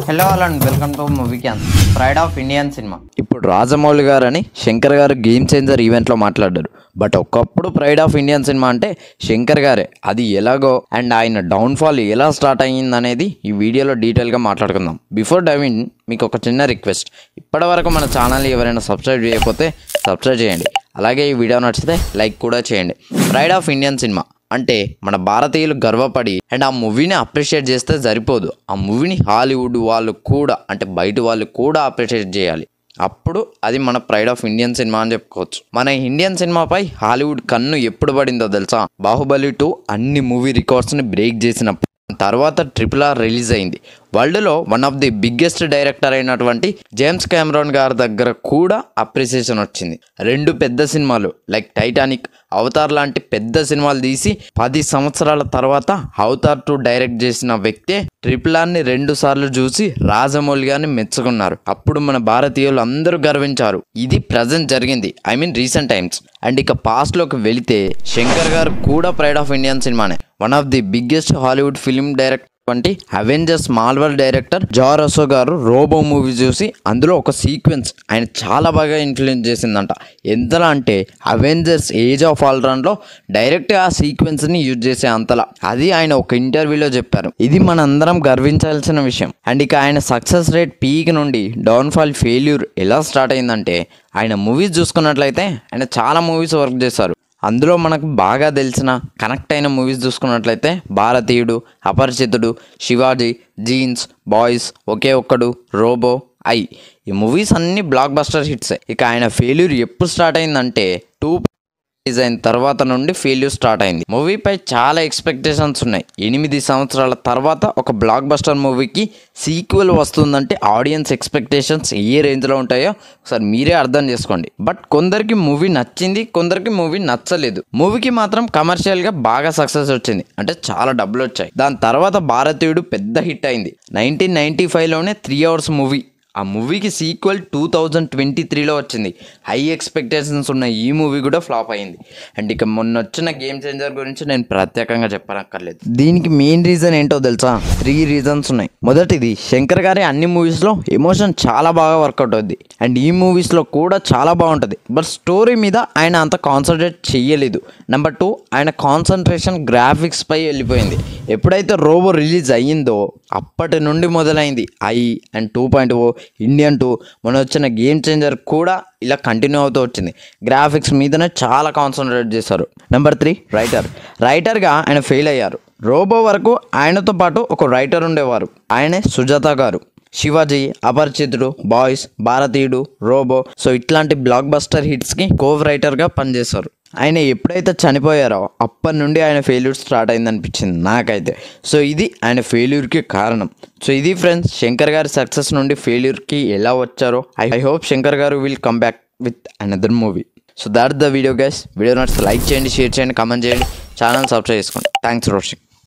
Hello and welcome to movie can pride of Indian cinema. ఇప్పుడు రాజమౌళి గారు అని శంకర్ గారు గేమ్ చేంజర్ ఈవెంట్లో మాట్లాడారు. బట్ ఒకప్పుడు ప్రైడ్ ఆఫ్ ఇండియన్ సినిమా అంటే శంకర్ గారే. అది ఎలాగో అండ్ ఆయన డౌన్ఫాల్ ఎలా స్టార్ట్ అయ్యింది అనేది ఈ వీడియోలో డీటెయిల్గా మాట్లాడుకుందాం. బిఫోర్ డైవింగ్ మీకు ఒక చిన్న రిక్వెస్ట్, ఇప్పటివరకు మన ఛానల్ని ఎవరైనా సబ్స్క్రైబ్ చేయకపోతే సబ్స్క్రైబ్ చేయండి. అలాగే ఈ వీడియో నచ్చితే లైక్ కూడా చేయండి. ప్రైడ్ ఆఫ్ ఇండియన్ సినిమా అంటే మన భారతీయులు గర్వపడి అండ్ ఆ మూవీని అప్రిషియేట్ చేస్తే సరిపోదు, ఆ మూవీని హాలీవుడ్ వాళ్ళు కూడా అంటే బయట వాళ్ళు కూడా అప్రిషియేట్ చేయాలి. అప్పుడు అది మన ప్రైడ్ ఆఫ్ ఇండియన్ సినిమా అని చెప్పుకోవచ్చు. మన ఇండియన్ సినిమాపై హాలీవుడ్ కన్ను ఎప్పుడు పడిందో తెలుసా? బాహుబలి 2 అన్ని మూవీ రికార్డ్స్ని బ్రేక్ చేసినప్పుడు తర్వాత RRR రిలీజ్ అయింది. వరల్డ్లో one of the biggest director అయినటువంటి జేమ్స్ కెమెరాన్ గారి దగ్గర కూడా అప్రిసియేషన్ వచ్చింది. 2 పెద్ద సినిమాలు లైక్ టైటానిక్, అవతార్ లాంటి పెద్ద సినిమాలు తీసి 10 సంవత్సరాల తర్వాత అవతార్ 2 డైరెక్ట్ చేసిన వ్యక్తే RRRని 2 సార్లు చూసి రాజమౌళి గారిని మెచ్చుకున్నారు. అప్పుడు మన భారతీయులు అందరూ గర్వించారు. ఇది ప్రజెంట్ జరిగింది, I mean recent times. And ఇక పాస్ట్లోకి వెళితే శంకర్ గారు కూడా ప్రైడ్ ఆఫ్ ఇండియన్ సినిమానే. One of the biggest Hollywood film director వంటి Avengers Marvel director John Russo గారు రోబో మూవీ చూసి అందులో ఒక సీక్వెన్స్ ఆయన చాలా బాగా ఇన్ఫ్లుయెన్స్ చేసిందంట. ఎంతలా అంటే అవెంజర్స్ ఏజ్ ఆఫ్ ఆల్ట్రాన్లో డైరెక్ట్గా ఆ సీక్వెన్స్ని యూజ్ చేసే అంతలా. అది ఆయన ఒక ఇంటర్వ్యూలో చెప్పారు. ఇది మనందరం గర్వించాల్సిన విషయం. అండ్ ఇక ఆయన సక్సెస్ రేట్ పీక్ నుండి డౌన్ఫాల్ ఫెయిల్యూర్ ఎలా స్టార్ట్ అయిందంటే, ఆయన మూవీస్ చూసుకున్నట్లయితే ఆయన చాలా మూవీస్ వర్క్ చేశారు. అందులో మనకు బాగా తెలిసిన కనెక్ట్ అయిన మూవీస్ చూసుకున్నట్లయితే భారతీయుడు, అపరిచితుడు, శివాజీ, జీన్స్, బాయ్స్, ఒకే ఒక్కడు, రోబో, ఐ. ఈ మూవీస్ అన్ని బ్లాక్ బస్టర్ హిట్సే. ఇక ఆయన ఫెయిల్యూర్ ఎప్పుడు స్టార్ట్ అయిందంటే 2 రిలీజ్ అయిన తర్వాత నుండి ఫెయిల్యూర్ స్టార్ట్ అయింది. మూవీపై చాలా ఎక్స్పెక్టేషన్స్ ఉన్నాయి. 8 సంవత్సరాల తర్వాత ఒక బ్లాక్ బస్టర్ మూవీకి సీక్వెల్ వస్తుందంటే ఆడియన్స్ ఎక్స్పెక్టేషన్స్ ఏ రేంజ్లో ఉంటాయో ఒకసారి మీరే అర్థం చేసుకోండి. బట్ కొందరికి మూవీ నచ్చింది, కొందరికి మూవీ నచ్చలేదు. మూవీకి మాత్రం కమర్షియల్గా బాగా సక్సెస్ వచ్చింది, అంటే చాలా డబ్బులు వచ్చాయి. దాని తర్వాత భారతీయుడు పెద్ద హిట్ అయింది. 1995లోనే 3 అవర్స్ మూవీ. ఆ మూవీకి సీక్వెల్ 2023లో వచ్చింది. హై ఎక్స్పెక్టేషన్స్ ఉన్న ఈ మూవీ కూడా ఫ్లాప్ అయింది. అండ్ ఇక మొన్న వచ్చిన గేమ్ చేంజర్ గురించి నేను ప్రత్యేకంగా చెప్పనక్కర్లేదు. దీనికి మెయిన్ రీజన్ ఏంటో తెలుసా? 3 రీజన్స్ ఉన్నాయి. మొదటిది, శంకర్ గారి అన్ని మూవీస్లో ఎమోషన్ చాలా బాగా వర్కౌట్ అవుద్ది అండ్ ఈ మూవీస్లో కూడా చాలా బాగుంటుంది. బట్ స్టోరీ మీద ఆయన అంత కాన్సన్ట్రేట్ చెయ్యలేదు. నెంబర్ 2, ఆయన కాన్సన్ట్రేషన్ గ్రాఫిక్స్ పై వెళ్ళిపోయింది. ఎప్పుడైతే రోబో రిలీజ్ అయ్యిందో అప్పటి నుండి మొదలైంది ఐ అండ్ 2.0, ఇండియన్ 2, మొన్న వచ్చిన గేమ్ చేంజర్ కూడా ఇలా కంటిన్యూ అవుతూ వచ్చింది. గ్రాఫిక్స్ మీదనే చాలా కాన్సన్ట్రేట్ చేశారు. నెంబర్ 3, రైటర్గా ఆయన ఫెయిల్ అయ్యారు. రోబో వరకు ఆయనతో పాటు ఒక రైటర్ ఉండేవారు, ఆయనే సుజాత గారు. శివాజీ, అపరిచితుడు, బాయ్స్, భారతీయుడు, రోబో, సో ఇట్లాంటి బ్లాక్ బస్టర్ హిట్స్కి రైటర్గా పనిచేశారు. ఆయన ఎప్పుడైతే చనిపోయారో అప్పటి నుండి ఆయన ఫెయిల్యూర్ స్టార్ట్ అయిందనిపించింది నాకైతే. సో ఇది ఆయన ఫెయిల్యూర్కి కారణం. సో ఇది ఫ్రెండ్స్, శంకర్ గారి సక్సెస్ నుండి ఫెయిల్యూర్కి ఎలా వచ్చారో. ఐ హోప్ శంకర్ గారు will come back with another movie. So that's the video guys. Video నచ్చితే లైక్ చేయండి, షేర్ చేయండి, కామెంట్ చేయండి, ఛానల్ సబ్స్క్రైబ్ చేసుకోండి. Thanks for watching.